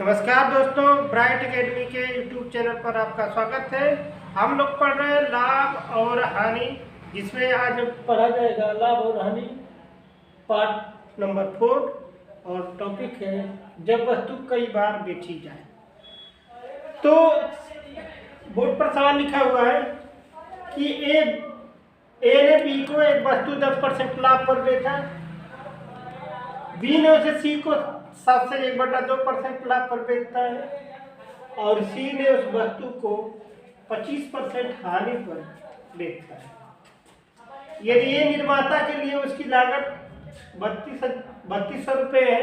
नमस्कार दोस्तों, bright academy के यूट्यूब चैनल पर आपका स्वागत है। हम लोग पढ़ रहे हैं लाभ और हानि, जिसमें आज पढ़ा जाएगा लाभ और हानि पार्ट नंबर 4 और टॉपिक है जब वस्तु कई बार बेची जाए। तो बोर्ड पर सवाल लिखा हुआ है कि ए ने बी को एक वस्तु 10% लाभ पर बेचा, बी ने उसे सी को 7 से 1/2% लाभ पर बेचता है और सी ने उस वस्तु को 25% हानि पर बेचता है। यदि ये निर्माता के लिए उसकी लागत 3200 रुपये है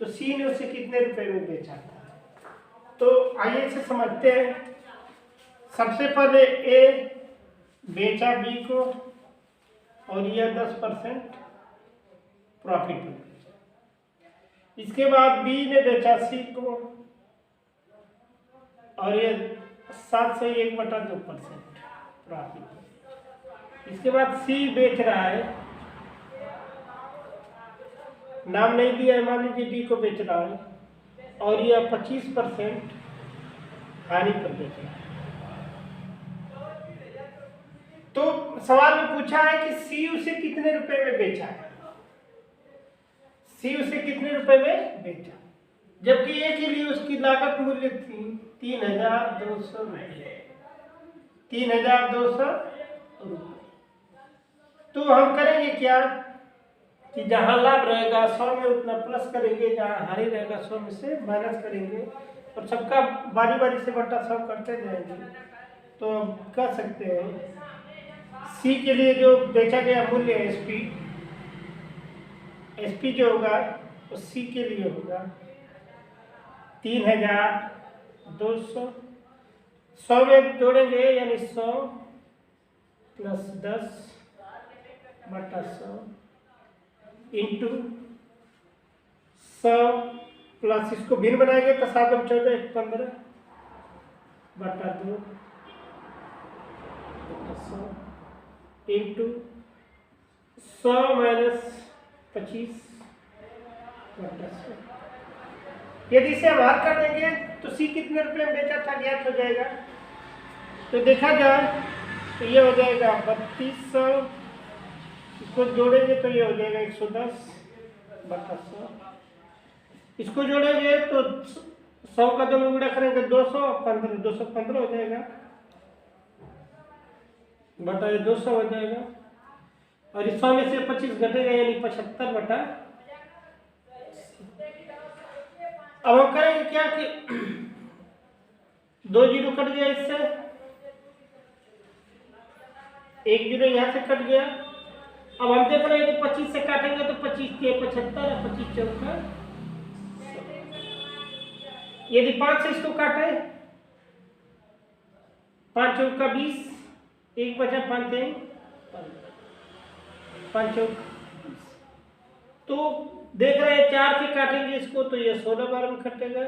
तो सी ने उसे कितने रुपए में बेचा था। तो आइए इसे समझते हैं। सबसे पहले ए बेचा बी को और यह 10% प्रॉफिट में। इसके बाद बी ने बेचा सी को और ये 7 से 1/2% प्रॉफिट। इसके बाद सी बेच रहा है, नाम नहीं दिया है, मान लीजिए डी को बेच रहा है और यह 25% हानि पर बेच रहा है। तो सवाल में पूछा है कि सी उसे कितने रुपए में बेचा है। सी उसे कितने रुपए में बेचा, जबकि ए के लिए उसकी लागत मूल्य थी 3200 रुपये। 3200 रुपये। तो हम करेंगे क्या कि जहां लाभ रहेगा 100 में उतना प्लस करेंगे, जहां हानि रहेगा 100 में से माइनस करेंगे और सबका बारी बारी से बटा 100 करते जाएंगे। तो हम कर सकते हैं सी के लिए जो बेचा गया मूल्य एसपी जो होगा वो सी के लिए होगा 3200। 100 में जोड़ेंगे यानी 100 + 10/100 इंटू 100 प्लस इसको भिन्न बनाएंगे तो 7 × 14 = 15/2 इंटू 100 - 25/100। यदि इसे हम हल कर देंगे तो सी कितने रुपए में बेचा था ज्ञात हो जाएगा। तो देखा जाए तो ये हो जाएगा 3200, इसको जोड़ेंगे तो ये हो जाएगा 110/100। इसको जोड़ेंगे तो 100 का 2 में गुणा करेंगे 215 हो जाएगा बटा 200 हो जाएगा और इस 100 में से 25 घटेगा यानी 75/। अब हम करेंगे क्या कि 2 जीरो कट गया, इससे 1 जीरो यहाँ से कट गया। अब हम देख रहे हैं कि 25 से काटेंगे तो 25 के 75 और 25 चौका। यदि 5 से इसको काटे 5 चौका 20, 1 बचा 5 3 5 चौका। तो देख रहे हैं 4 से काटेंगे इसको तो ये 16 बार में कटेगा,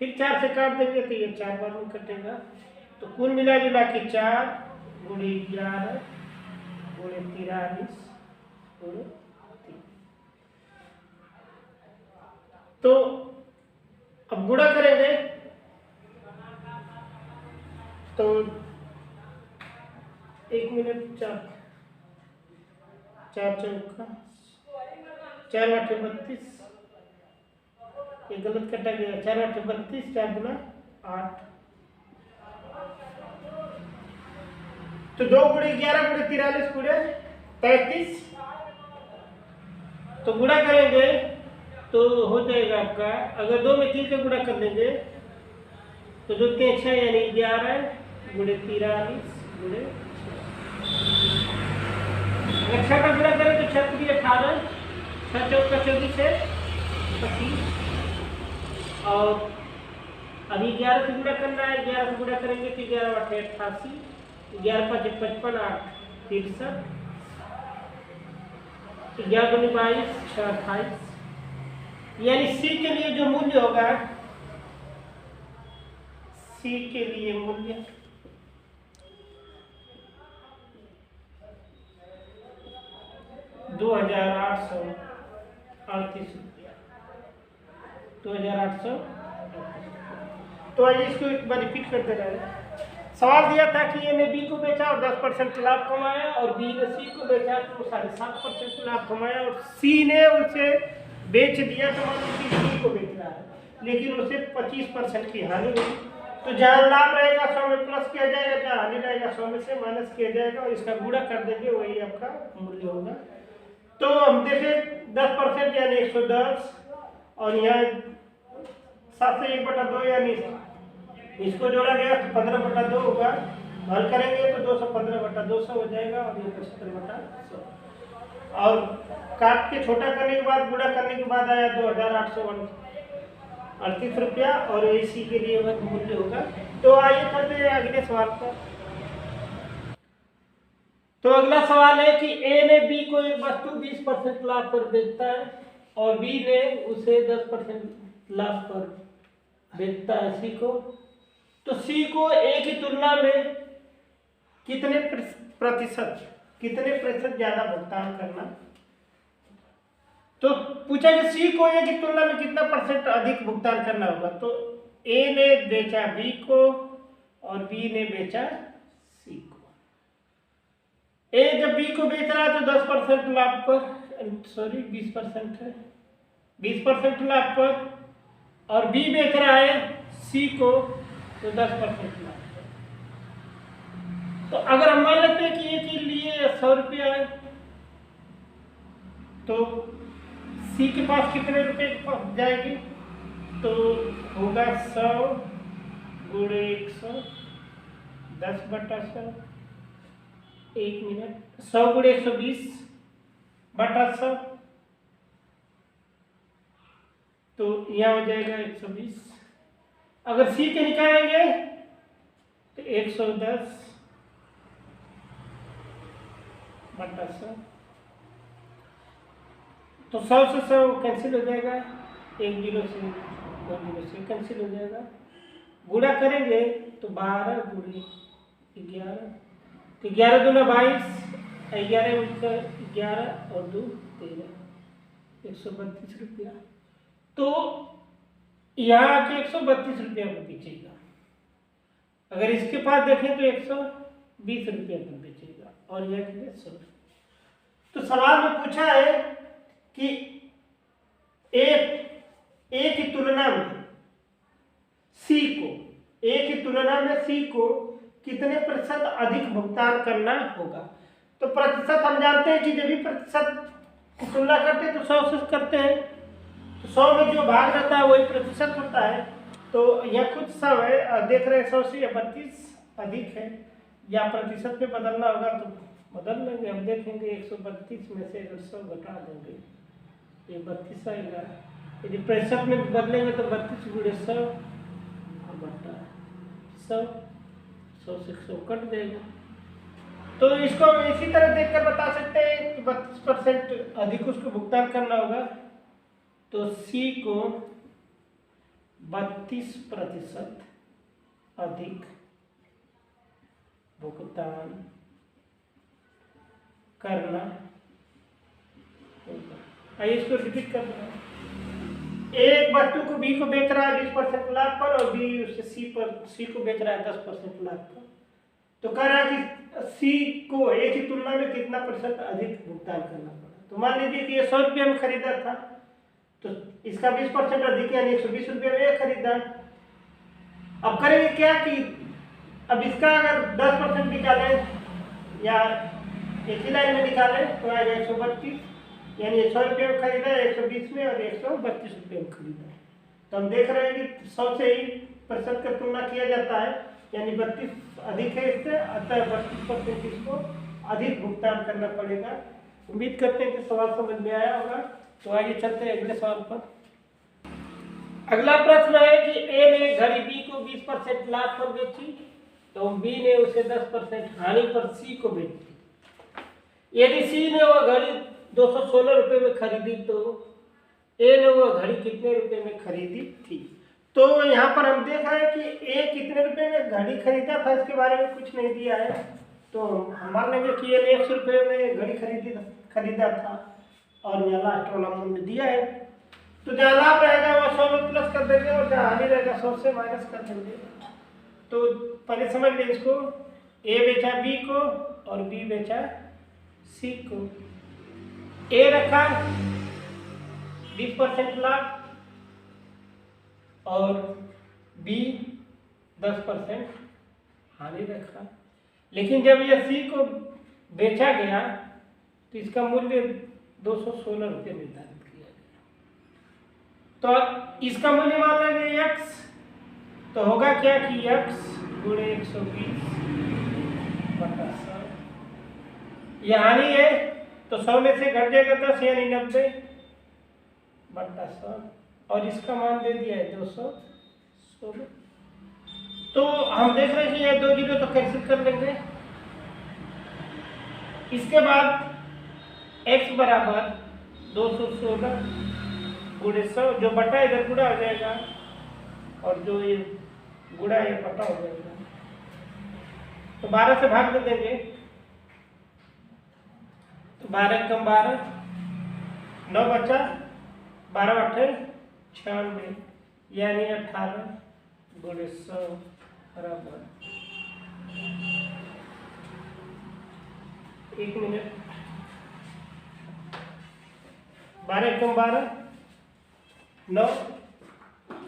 फिर 4 से काट देंगे तो ये 4 बार में कटेगा। तो कुल मिला जुला के 4 × 11 × 43 × 3। तो अब गुणा करेंगे तो 1 मिनट 4 चौका 4 × 8 = 32, ये गलत कटा गया। 4 × 8 = 32, 4 × 8 तो 2 × 11 × 43 × 33। तो गुणा करेंगे तो हो जाएगा आपका, अगर 2 में 3 का गुणा कर लेंगे तो 2 × 6 यानी 11 × 43 × 6। अगर 6 का गुणा करें तो 6 × 3 = 18, 6 चौका 24 है 25 और अभी 11 से गुणा करना है। 11 से गुणा करेंगे तो 11 × 8 = 88, 11 × 5 = 55, 8 = 63, 11 × 2 = 22, 6 = 28। यानी सी के लिए जो मूल्य होगा, सी के लिए मूल्य 2838 रुपया। 2800। तो आइए इसको एक बार रिपीट करते रहे। सवाल दिया था कि ए ने बी को बेचा और 10% लाभ कमाया, और बी ने सी को बेचा तो 7.5% लाभ कमाया, और सी ने उसे बेच दिया तो मान लीजिए डी को बेच रहा है, लेकिन उसे 25% की हानि हुई। तो जहाँ लाभ रहेगा 100 में प्लस किया जाएगा, जहाँ हानि रहेगा 100 में से माइनस किया जाएगा, और इसका गुणा कर देंगे, वही आपका मूल्य होगा। तो हम देखें 10% यानी 110, और यहाँ 7 से 1/2 यानी इसको जोड़ा गया तो 15/2 होगा। हल करेंगे तो 215/200 हो जाएगा, और ये 75/100। और काट के छोटा करने के बाद गुणा करने के बाद आया 2838 रुपया, और इसी के लिए वह मूल्य होगा। तो आइए करते हैं अगले सवाल पर। तो अगला सवाल है कि ए ने बी को एक वस्तु 20% लाभ पर बेचता है, और बी ने उसे 10% लाभ पर बेचता है सी को। तो सी को ए की तुलना में कितने प्रतिशत ज्यादा भुगतान करना। तो पूछा कि सी को ए की तुलना में कितना % अधिक भुगतान करना होगा। तो ए ने बेचा बी को और बी ने बेचा सी को। ए जब बी को बेच रहा है तो 10% लाभ पर, 20% है, 20% लाभ पर, और बी बेच रहा है सी को तो 10% लाभ पर। तो अगर हम मान लेते हैं कि ए के लिए 100 रुपया है, तो सी के पास कितने रुपए जाएगी। तो होगा 100 गुणे 100, 10/100, 1 मिनट, 100 गुणे 120/100, तो यह हो जाएगा 120। अगर सी के निकालेंगे तो 110/100, तो 100 से 100 कैंसिल हो जाएगा, 1 0 से 2 0 से कैंसिल हो जाएगा। गुणा करेंगे तो 12 गुणे 11, तो 11 दूना 22, 11 उनका 11 और 2 13, 132 रुपया। तो यहाँ के 132 रुपया पर बेचेगा। अगर इसके पास देखें तो 120 रुपया पर बेचेगा, और यह कितने 100। तो सवाल में पूछा है कि ए की तुलना में सी को कितने प्रतिशत अधिक भुगतान करना होगा। तो प्रतिशत हम जानते हैं कि जब भी प्रतिशत की तुलना करते हैं तो 100 से करते हैं, तो 100 में जो भाग रहता है वही प्रतिशत होता है। तो यह कुछ 100 है, देख रहे हैं 100 से 32 अधिक है, या प्रतिशत में बदलना होगा तो बदल लेंगे। हम देखेंगे 132 में से अगर 100 घटा देंगे ये 32 आएगा। यदि प्रतिशत में बदलेंगे तो 32 गुणे 100 बटा 100, 100 से 100 कट देगा। तो इसको हम इसी तरह देखकर बता सकते हैं कि 32% अधिक उसको भुगतान करना होगा। तो सी को 32% अधिक भुगतान करना होगा। आइए इसको रिपीट कर रहा हूँ। एक वस्तु को बी को बेच रहा है 20% लाभ पर, और बी उसे सी को बेच रहा है 10% लाभ पर। तो कह रहा है कि सी को ए की तुलना में कितना प्रतिशत अधिक भुगतान करना पड़ा। तो मान लीजिए कि ये 100 रुपये में खरीदा था, तो इसका 20% अधिक यानी 120 रुपये में खरीदा। अब करेंगे क्या कि अब इसका अगर 10% निकालें या एक ही लाइन में निकालें तो आएगा 132, यानी 100 रुपये में खरीदा है 120 में, और 132 रुपये में खरीदा है। तो हम देख रहे हैं कि 100 से ही प्रतिशत का तुलना किया जाता है, यानी 32 अधिक है इससे, अतः 32% इसको अधिक भुगतान करना पड़ेगा। उम्मीद करते हैं कि सवाल समझ में आया होगा। तो आइए चलते हैं अगले सवाल पर। अगला प्रश्न है कि ए ने घड़ी बी को 20% लाभ पर बेची, तो बी ने उसे 10% हानि पर सी को बेची। यदि सी ने वह घड़ी 216 रुपये में खरीदी तो ए ने वह घड़ी कितने रुपए में खरीदी थी। तो यहाँ पर हम देख रहे हैं कि ए कितने रुपए में घड़ी खरीदा था, इसके बारे में कुछ नहीं दिया है। तो हम मान लेंगे कि ए ने 100 रुपये में घड़ी खरीदा था, और यहाँ लास्ट वाला मूल्य दिया है। तो तो जहाँ लाभ रहेगा वो 100 में प्लस कर देंगे और जहाँ हानि रहेगा 100 से माइनस कर देंगे। तो पहले समझ लें इसको, ए बेचा बी को और बी बेचा सी को। ए रखा 20% लाभ और बी 10% हानि रखा। लेकिन जब यह सी को बेचा गया तो इसका मूल्य 216 रुपये निर्धारित किया गया। तो इसका मूल्य मान लेंगे x, तो होगा क्या कि x गुणे 120 बटा 100। यह हानि है तो 100 में से घट जाएगा 10 यानी 90 बटा 100 और इसका मान दे दिया है 216। तो हम देख रहे हैं कि यह 2 जीरो तो कैंसिल कर लेंगे। इसके बाद x बराबर 216 गुणे 100, जो बटा इधर गुणा हो जाएगा और जो ये गुणा ये बटा हो जाएगा। तो 12 से भाग दे देंगे तो 12 कम 12 9 बचा, 12 8 96 यानी 18 गुणे 100 बराबर 1 मिनट। 12 कम 12 9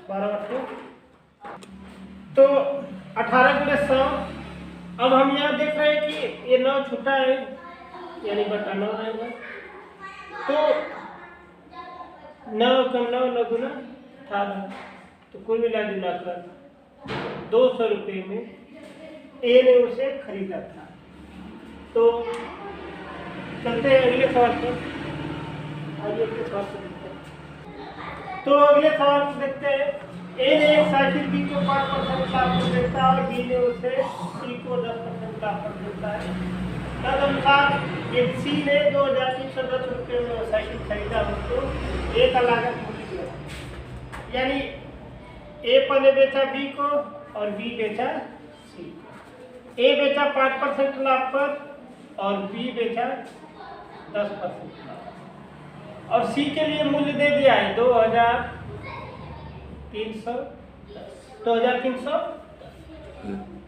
12 8 तो 18 गुणे 100। अब हम यहाँ देख रहे हैं कि ये 9 छूटा है यानी बटा 9 रहेगा। तो 9 कम 9 9 गुना 18, तो कुल मिला जुलाकर 200 रुपये में ए ने उसे खरीदा था। तो चलते हैं अगले सवाल पर। आइए अगले सवाल को देखते हैं। तो अगले सवाल को देखते हैं। ए ने एक साइकिल बी को 5% लाभ पर देता है और बी ने उसे सी को 10% लाभ पर देता है। तदनुसार एक सी ने 2310 रुपये में साइकिल खरीदा उसको ए का लागत मूल्य लगा। यानी ए पहले बेचा बी को और बी बेचा सी को। ए बेचा 5% लाभ पर और बी बेचा 10% लाभ। और सी के लिए मूल्य दे दिया है 2300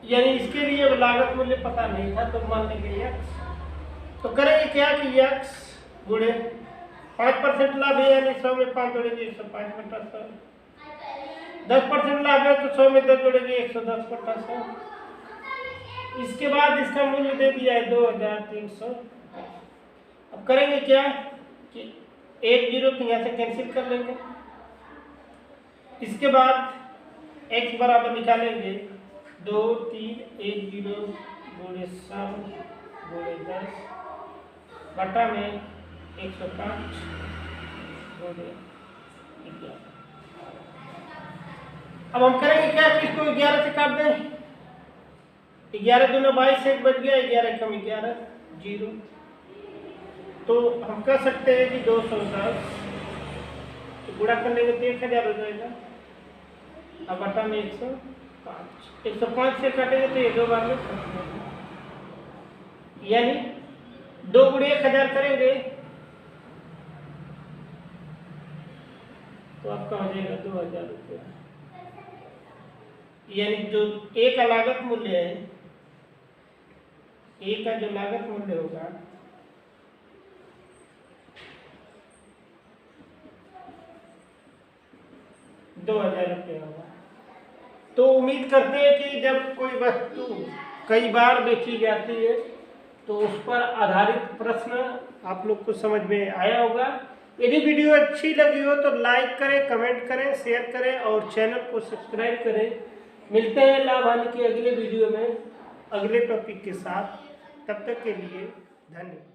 यानी इसके लिए लागत मूल्य पता नहीं था, तो मान लेंगे x। तो करेंगे क्या कि x गुणे 5% लाभ है यानी 100 में 5 जोड़ेंगे 105 बटा 100। 10% लाभ है तो 100 में 10 जोड़ेंगे 110 बटा 100। इसके बाद इसका मूल्य दे दिया है 2300। अब करेंगे क्या कि 1 जीरो तो यहाँ से कैंसिल कर लेंगे। इसके बाद x बराबर निकालेंगे 2 3 1 जीरो गुणे 100 गुणे 10 बटा में 105 गुणे 11। अब हम करेंगे क्या कि इसको 11 से काट दें। 11 दूना 22 1 बच गया, 11 कम 11 जीरो। तो हम कह सकते हैं कि 210 तो गुणा कर लेंगे तो 1000 हो जाएगा। अब बटा में 105 से काटेंगे तो ये 2 बार में यानी 2 गुणे 1000 करेंगे तो आपका हो जाएगा 2000 रुपये। यानी जो ए का लागत मूल्य है, ए का जो लागत मूल्य होगा ₹2000 होगा। तो उम्मीद करते हैं कि जब कोई वस्तु कई बार बेची जाती है तो उस पर आधारित प्रश्न आप लोग को समझ में आया होगा। यदि वीडियो अच्छी लगी हो तो लाइक करें, कमेंट करें, शेयर करें और चैनल को सब्सक्राइब करें। मिलते हैं लाभ हानि के अगले वीडियो में अगले टॉपिक के साथ। तब तक के लिए धन्यवाद।